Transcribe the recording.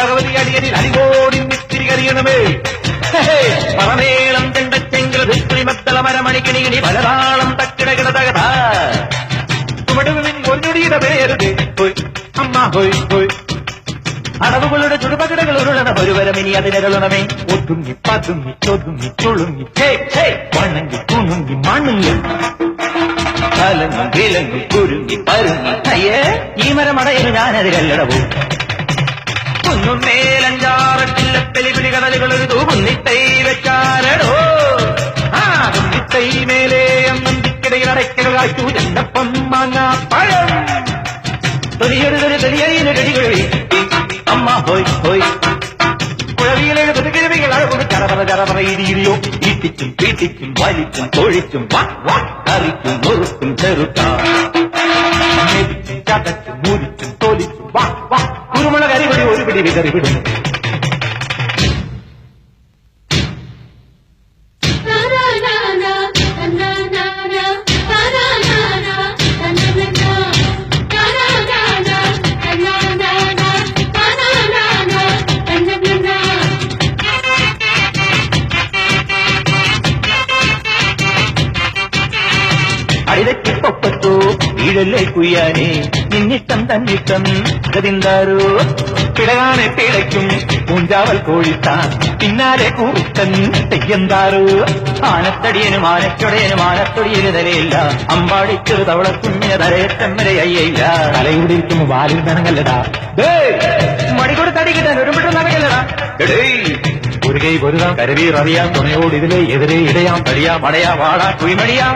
ഭഗവതി അടിയനിൽ അരികോടി നിത്തിരി കരിയണമേ പറമേളം ചെണ്ടച്ചെങ്കിൽ ശ്രീമത്തള മരമണിക്കിണികിണി പലതാളം തക്കിടകിട തകത ചുവടുവിൻ ഒന്നൊടിയുടെ പേരുത് ഹോയ് അമ്മ ഹോയ് ഹോയ് അടവുകളുടെ ചുടുപകടകൾ ഉരുളണ ഒരുവരമിനി അതിനരുളണമേ ഒതുങ്ങി പതുങ്ങി ചൊതുങ്ങി ചുളുങ്ങി വണങ്ങി കുണുങ്ങി മണുങ്ങി കലങ്ങി വിലങ്ങി കുരുങ്ങി പരുങ്ങി അയ്യേ ഈ മരമടയിൽ ഞാനതിരല്ലടവും കുന്നും മേലഞ്ചാറട്ടില്ല പെലിപിടി കടലുകൾ ഒരു തൂകുന്നിത്തൈ വെച്ചാരടോ ആ കുന്നിത്തൈ മേലെ അന്നന്തിക്കിടയിൽ അടയ്ക്കൽ കാറ്റു ചെണ്ടപ്പം മാങ്ങാ പഴം തൊലിയൊരു തൊലിയടികളി അമ്മ ഹോയ് ഹോയ് കുഴവിയിലെ പുതുകിഴവികൾ അഴകും ചറപറ ചറപറ ഇടിയിടിയോ ഈട്ടിച്ചും പീട്ടിച്ചും വലിച്ചും തൊഴിച്ചും കറിക്കും മുറുക്കും ചെറുക്കാം ചതച്ചും മുരിച്ചും തോലിച്ചും കുരുമുളക് അരിപടി ഒരു പിടി വിതറിവിടും അടിതക്കിപ്പൊപ്പത്തു ഈഴല്ലേ കുയ്യാനെ നിന്നിട്ടം തന്നിട്ടം ഗതിന്താരോ പിടകാനെ പിടയ്ക്കും പൂഞ്ചാവൽ കോഴിത്താൻ പിന്നാലെ കൂറിത്തൻ തെയ്യന്താരോ ആനത്തടിയനും ആനച്ചൊടയനും ആനത്തൊടിയന് തലയില്ല അമ്പാടിച്ചൊരു തവളക്കുഞ്ഞിന് തലയത്തമ്മരെ അയ്യയില്ല തലയൂടിയിരിക്കുമ്പോ വാലിൽ നനങ്ങല്ലടാ മടികൊട് തടി കിട്ടാൻ ഒരുമിട്ട് നനങ്ങല്ലടാ ഒരു കൈ പൊരുതാം കരവീർ അറിയാം തുണയോട് ഇതിലെ എതിരെ ഇടയാം തടിയാ മടയാ വാടാ കുയിമടിയാ